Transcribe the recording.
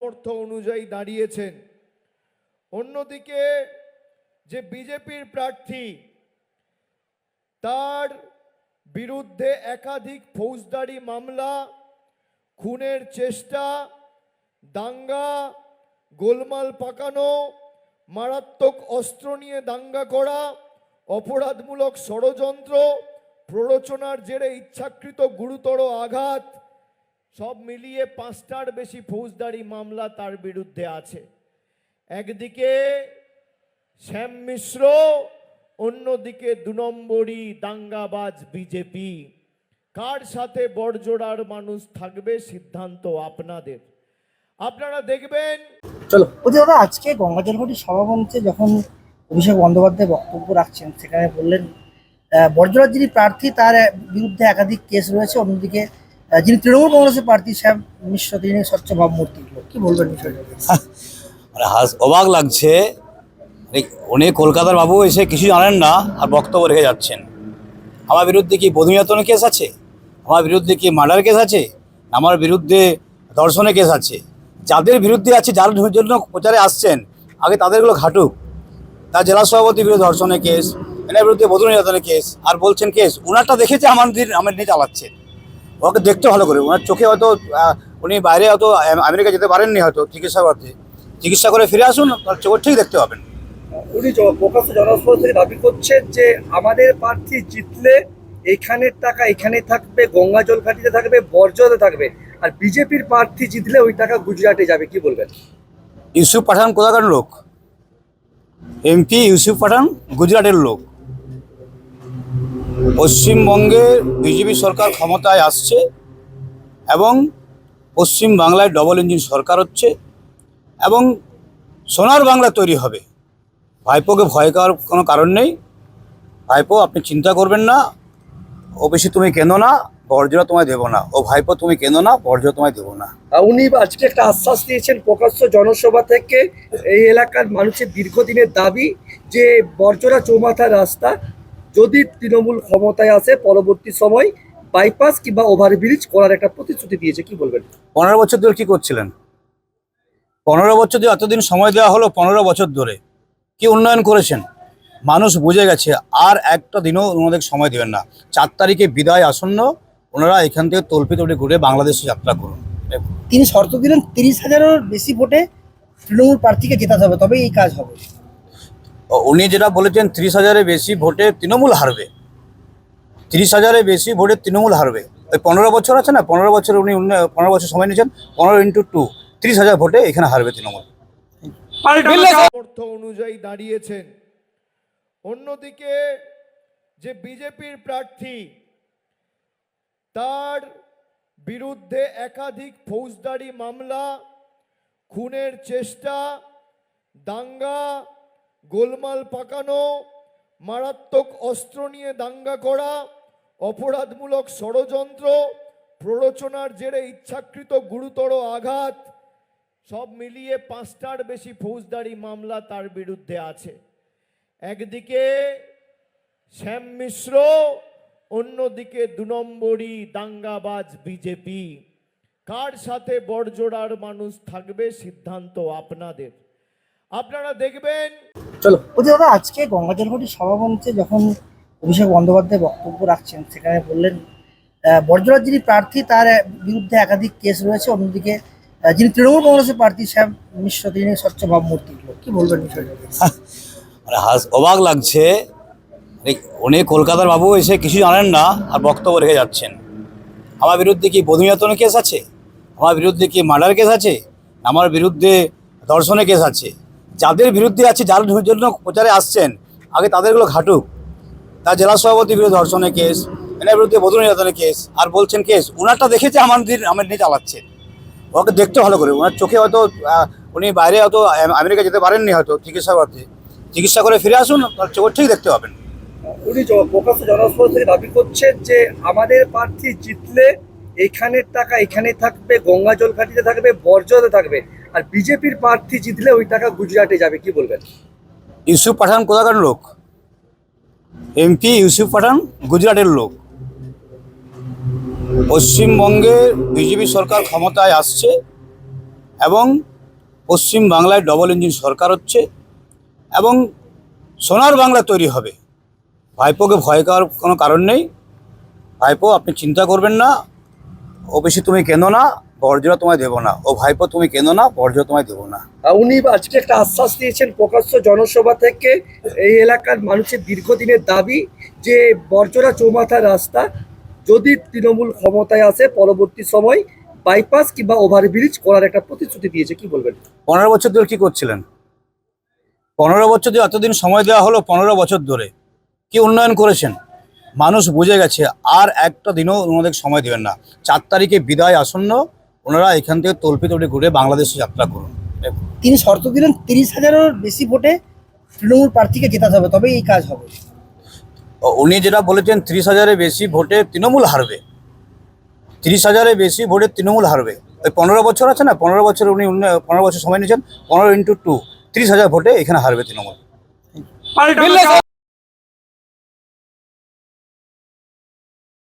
অর্থ অনুযায়ী দাঁড়িয়েছেন। অন্যদিকে যে বিজেপির প্রার্থী, তার বিরুদ্ধে একাধিক ফৌজদারি মামলা, খুনের চেষ্টা, দাঙ্গা, গোলমাল পাকানো, মারাত্মক অস্ত্র নিয়ে দাঙ্গা করা, অপরাধমূলক ষড়যন্ত্র, প্ররোচনার জেরে ইচ্ছাকৃত গুরুতর আঘাত, সব মিলিয়ে 5টার বেশি ফৌজদারি মামলা তার বিরুদ্ধে আছে। একদিকে শ্যাম মিশ্র, অন্যদিকে 2 নম্বরই দাঙ্গাবাজ বিজেপি। কার সাথে বড়জোড়ার মানুষ থাকবে সিদ্ধান্ত আপনাদের। আপনারা দেখবেন। চলো দাদা, আজকে গঙ্গা জলঘাটি সভামঞ্চে যখন অভিষেক বন্দ্যোপাধ্যায় বক্তব্য রাখছেন, সেখানে বললেন বড়জোড়ার যিনি প্রার্থী তার বিরুদ্ধে একাধিক কেস রয়েছে, অন্যদিকে যিনি তৃণমূল কংগ্রেসের প্রার্থী শ্যাম মিশ্র তিনি স্বচ্ছ ভাবমূর্তি। কি বলবেন বিষয়টা? অবাক লাগছে, উনি কলকাতার বাবু এসে কিছু জানেন না আর বক্তব্য রেখে যাচ্ছেন। আমার বিরুদ্ধে কি বধূমিয়াতনের কেস আছে? আমার বিরুদ্ধে কি মার্ডার কেস আছে? আমার বিরুদ্ধে ধর্ষণের কেস আছে? যাদের বিরুদ্ধে আছে, যার জন্য প্রচারে আসছেন, আগে তাদেরগুলো ঘাটুক। তার জেলা সভাপতির বিরুদ্ধে ধর্ষণের কেস, এনার বিরুদ্ধে বধূমিয়াতনের কেস, আর বলছেন কেস ওনারটা দেখেছে আমার নিয়ে চালাচ্ছে। ওকে দেখতে ভালো করে, ওনার চোখে হয়তো উনি বাইরে হয়তো আমেরিকা যেতে পারেননি, হয়তো চিকিৎসা করতে, চিকিৎসা করে ফিরে আসুন, তার চোখ ঠিক দেখতে পাবেন। উনি প্রকাশ্য জনসভা থেকে দাবি করছেন যে আমাদের প্রার্থী জিতলে এখানের টাকা এখানে থাকবে, গঙ্গা জলঘাটিতে থাকবে, বর্জ্যতে থাকবে, আর বিজেপির প্রার্থী জিতলে ওই টাকা গুজরাটে যাবে। কি বলবেন? ইউসুফ পাঠান কোথাকার লোক? এমপি ইউসুফ পাঠান গুজরাটের লোক। পশ্চিমবঙ্গে বিজেপি সরকার ক্ষমতায় আসছে এবং পশ্চিম বাংলায় ডবল ইঞ্জিন সরকার হচ্ছে এবং সোনার বাংলা তৈরি হবে। ভাইপোকে ভয় করার কোনো কারণ নেই। ভাইপো, আপনি চিন্তা করবেন না, ও বেশি তুমি কেঁদো না, বর্জ্য তোমায় দেবো না। ও ভাইপো, তুমি কেঁদো না, বর্জ্য তোমায় দেবো না। উনি আজকে একটা আশ্বাস দিয়েছেন প্রকাশ্য জনসভা থেকে, এই এলাকার মানুষের দীর্ঘদিনের দাবি যে বর্জরা চৌমাথার রাস্তা যদি তৃণমূল ক্ষমতায় আসে পরবর্তী সময় বাইপাস কিংবা ওভারব্রিজ করার একটা প্রতিশ্রুতি দিয়েছে। কি বলবেন? 15 বছর ধরে কি করছিলেন? 15 বছর ধরে এতদিন সময় দেওয়া হলো, 15 বছর ধরে কি উন্নয়ন করেছেন? মানুষ বুঝে গেছে, আর একটা দিনও ওনাদের সময় দেবেন না। 4 তারিখে বিদায় আসন্ন, ওনারা এখান থেকে তল্পি ঘুরে বাংলাদেশে যাত্রা করুন। তিনি শর্ত দিলেন 30,000-এর বেশি ভোটে তৃণমূল প্রার্থীকে জেতাতে হবে, তবেই এই কাজ হবে। উনি যেটা বলেছেন 30,000-এর বেশি ভোটে তৃণমূল হারবে, 30,000-এর বেশি ভোটে তৃণমূল হারবে। ওই 15 বছর আছে না, 15 বছর উনি 15 বছর সময় নিয়েছেন, 15 × 2 30,000 ভোটে এখানে হারবে তৃণমূল। অর্থ অনুযায়ী দাঁড়িয়েছেন। অন্যদিকে যে বিজেপির প্রার্থী, তার বিরুদ্ধে একাধিক ফৌজদারি মামলা, খুনের চেষ্টা, দাঙ্গা, গোলমাল পাকানো, মারাত্মক অস্ত্র নিয়ে দাঙ্গা করা, অপরাধমূলক ষড়যন্ত্র, প্ররোচনার জেরে ইচ্ছাকৃত গুরুতর আঘাত, সব মিলিয়ে 5টার বেশি ফৌজদারি মামলা তার বিরুদ্ধে আছে। একদিকে শ্যাম মিশ্র, অন্যদিকে 2 নম্বরই দাঙ্গাবাজ বিজেপি। কার সাথে বড়জোড়ার মানুষ থাকবে সিদ্ধান্ত আপনাদের। আপনারা দেখবেন। চলো দাদা, আজকে গঙ্গা জলঘাটি সভামঞ্চে যখন অভিষেক বন্দ্যোপাধ্যায় বক্তব্য রাখছেন, সেখানে বললেন বড়জোড়ার যিনি প্রার্থী তার বিরুদ্ধে একাধিক কেস রয়েছে, অন্যদিকে যিনি তৃণমূল কংগ্রেসের প্রার্থী শ্যাম মিশ্র তিনি স্বচ্ছ ভাবমূর্তি। কি বলবেন বিষয়টা? অবাক লাগছে, উনি কলকাতার বাবু এসে কিছু জানেন না আর বক্তব্য রেখে যাচ্ছেন। আমার বিরুদ্ধে কি বধূমিয়াতনের কেস আছে? আমার বিরুদ্ধে কি মার্ডার কেস আছে? আমার বিরুদ্ধে ধর্ষণের কেস আছে? যাদের বিরুদ্ধে আছে, যার জন্য প্রচারে আসছেন, আগে তাদেরগুলো ঘাটুক। তার জেলা সভাপতির বিরুদ্ধে ধর্ষণের কেস, এনার বিরুদ্ধে বধূমিয়াতনের কেস, আর বলছেন কেস ওনারটা দেখেছে আমার নিয়ে চালাচ্ছে। ওকে দেখতে ভালো করে, ওনার চোখে হয়তো উনি বাইরে হয়তো আমেরিকা যেতে পারেননি, হয়তো চিকিৎসা করতে, চিকিৎসা করে ফিরে আসুন, তার চোখ ঠিক দেখতে পাবেন। উনি প্রকাশ্য জনসভা থেকে দাবি করছেন যে আমাদের প্রার্থী জিতলে এখানের টাকা এখানে থাকবে, গঙ্গা জলঘাটিতে থাকবে, বর্জ্যতে থাকবে, আর বিজেপির প্রার্থী জিতলে ওই টাকা গুজরাটে যাবে। কি বলবেন? ইউসুফ পাঠান কোথাকার লোক? এমপি ইউসুফ পাঠান গুজরাটের লোক। পশ্চিমবঙ্গে বিজেপি সরকার ক্ষমতায় আসছে এবং পশ্চিম বাংলায় ডবল ইঞ্জিন সরকার হচ্ছে এবং সোনার বাংলা তৈরি হবে। ভাইপোকে ভয় করার কোনো কারণ নেই। ভাইপো, আপনি চিন্তা করবেন না, ও বেশি তুমি কেঁদো না, বর্জরা তোমায় দেবো না। ও ভাইপো, তুমি কেঁদো না, বর্জরা তোমায় দেবো না। উনি আজকে একটা আশ্বাস দিয়েছেন প্রকাশ্য জনসভা থেকে, এই এলাকার মানুষের দীর্ঘদিনের দাবি যে বর্জরা চৌমাথার রাস্তা যদি তৃণমূল ক্ষমতায় আসে পরবর্তী সময় বাইপাস কিংবা ওভারব্রিজ করার একটা প্রতিশ্রুতি দিয়েছে, কি বলবেন? 15 বছর ধরে কি করছিলেন? 15 বছর ধরে এতদিন সময় দেওয়া হলো, 15 বছর ধরে কি উন্নয়ন করেছেন? মানুষ বুঝে গেছে, আর একটা দিনও ওনাদের সময় দেবেন না। 4 তারিখে বিদায় আসন্ন, ওনারা এখান থেকে তল্পি তল্পি ঘুরে বাংলাদেশে যাত্রা করুন। তিনি শর্ত দিলেন 30,000-এর বেশি ভোটে তৃণমূল প্রার্থীকে জেতাতে হবে, তবেই এই কাজ হবে। উনি যেটা বলেছেন 30,000-এর বেশি ভোটে তৃণমূল হারবে, 30,000-এর বেশি ভোটে তৃণমূল হারবে। ওই 15 বছর আছে না, 15 বছর উনি 15 বছর সময় নিয়েছেন, 15 × 2 30,000 ভোটে এখানে হারবে তৃণমূল।